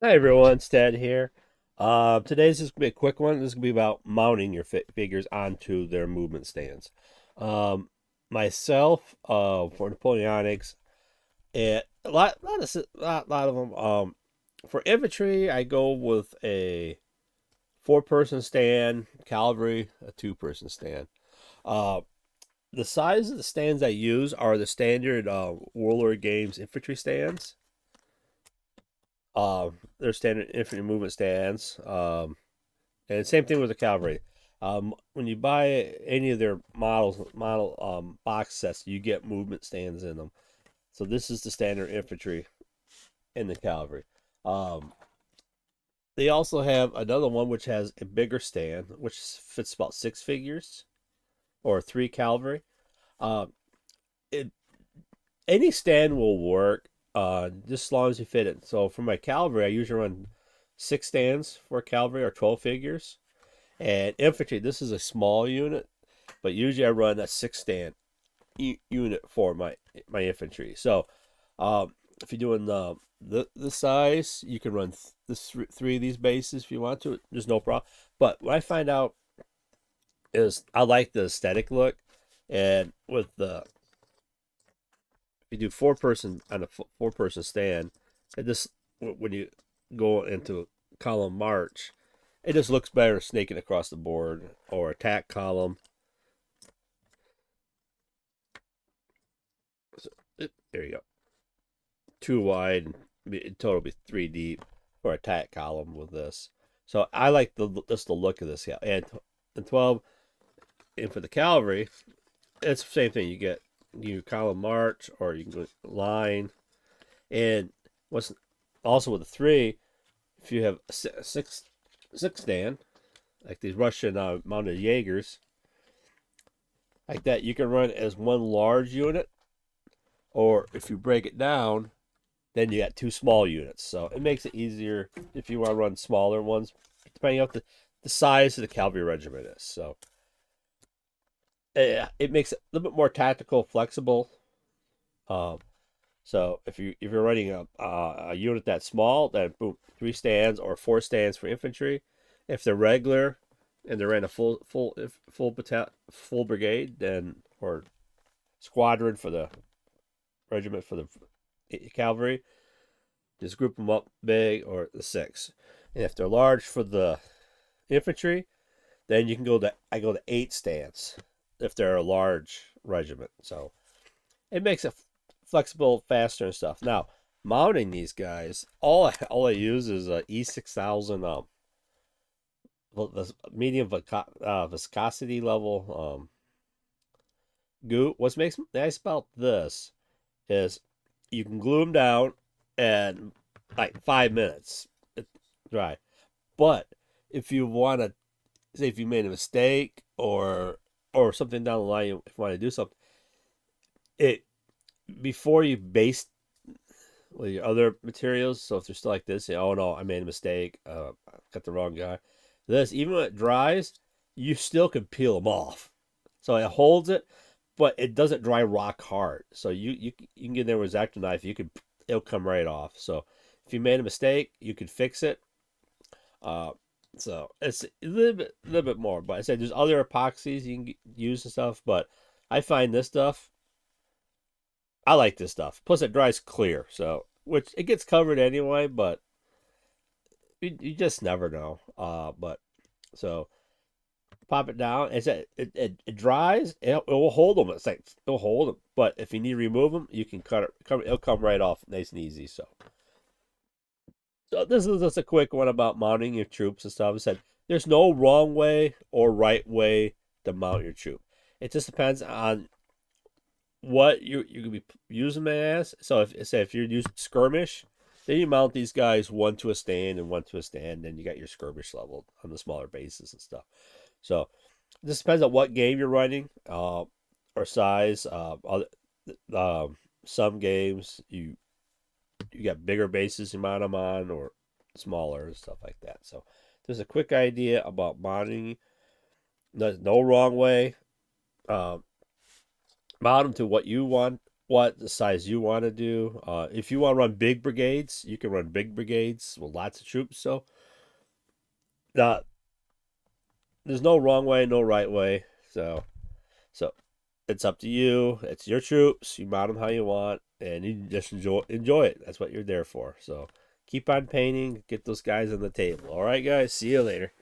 Hi everyone, it's Ted here. Today's just gonna be a quick one. This is gonna be about mounting your figures onto their movement stands. Um, Myself, for Napoleonics, and lot of them. For infantry, I go with a four-person stand. Cavalry, a two-person stand. Uh, the size of the stands I use are the standard Warlord Games infantry stands. Their standard infantry movement stands. And same thing with the cavalry. When you buy any of their model box sets, you get movement stands in them. So this is the standard infantry in the cavalry. Um, they also have another one which has a bigger stand, which fits about six figures or three cavalry. Um, it, any stand will work, just as long as you fit it. So for my cavalry, I usually run six stands for cavalry or 12 figures. And infantry, this is a small unit, but usually I run a six stand unit for my infantry. So, if you're doing the size, you can run three of these bases if you want to. There's no problem. But what I find out is I like the aesthetic look, and with the if you do four-person on a four-person stand, it just when you go into column march, it just looks better snaking across the board or attack column. So, there you go. Two wide, in total be three deep for attack column with this. So I like just the look of this. Yeah, and 12, and for the cavalry, it's the same thing. You get you column march or you can go line, and what's also with the three, if you have a six stand like these Russian mounted Jaegers like that, you can run as one large unit, or if you break it down, then you got two small units. So it makes it easier if you want to run smaller ones, depending on the size of the cavalry regiment is. So it makes it a little bit more tactical, flexible. Um, so if you're running a unit that small, then boom, three stands or four stands for infantry. If they're regular and they're in a full brigade, then or squadron for the regiment for the cavalry, just group them up big or the six. And if they're large for the infantry, then you can I go to eight stands if they're a large regiment. So it makes it flexible, faster and stuff. Now, mounting these guys, all I use is a E6000 medium viscosity level goo. What makes nice about this is you can glue them down in like 5 minutes. It's dry. But if you want to say if you made a mistake or something down the line, if you want to do something, it before you base with your other materials. So if they're still like this, say, oh no, I made a mistake, I got the wrong guy. This even when it dries, you still can peel them off. So it holds it, but it doesn't dry rock hard. So you can get there with X-Acto knife, it'll come right off. So if you made a mistake, you can fix it. Uh, so it's a little bit more. But I said there's other epoxies you can use and stuff, but I find this stuff. I like this stuff. Plus, it dries clear, so which it gets covered anyway, but you just never know. But so pop it down. It dries. It will hold them. It's like it'll hold them. But if you need to remove them, you can cut it. It'll come right off, nice and easy. So this is just a quick one about mounting your troops and stuff. I said there's no wrong way or right way to mount your troop. It just depends on what you could be using them as. So if you're using skirmish, then you mount these guys one to a stand and one to a stand. Then you got your skirmish level on the smaller bases and stuff. So this depends on what game you're running, or size. Some games you got bigger bases you mount them on, or smaller and stuff like that. So there's a quick idea about mounting. There's no wrong way. Um, Mount them to what you want what size you want to do. If you want to run big brigades, you can run big brigades with lots of troops. So uh, there's no wrong way, no right way. So it's up to you. It's your troops. You mod them how you want, and you just enjoy it. That's what you're there for. So keep on painting. Get those guys on the table. All right, guys. See you later.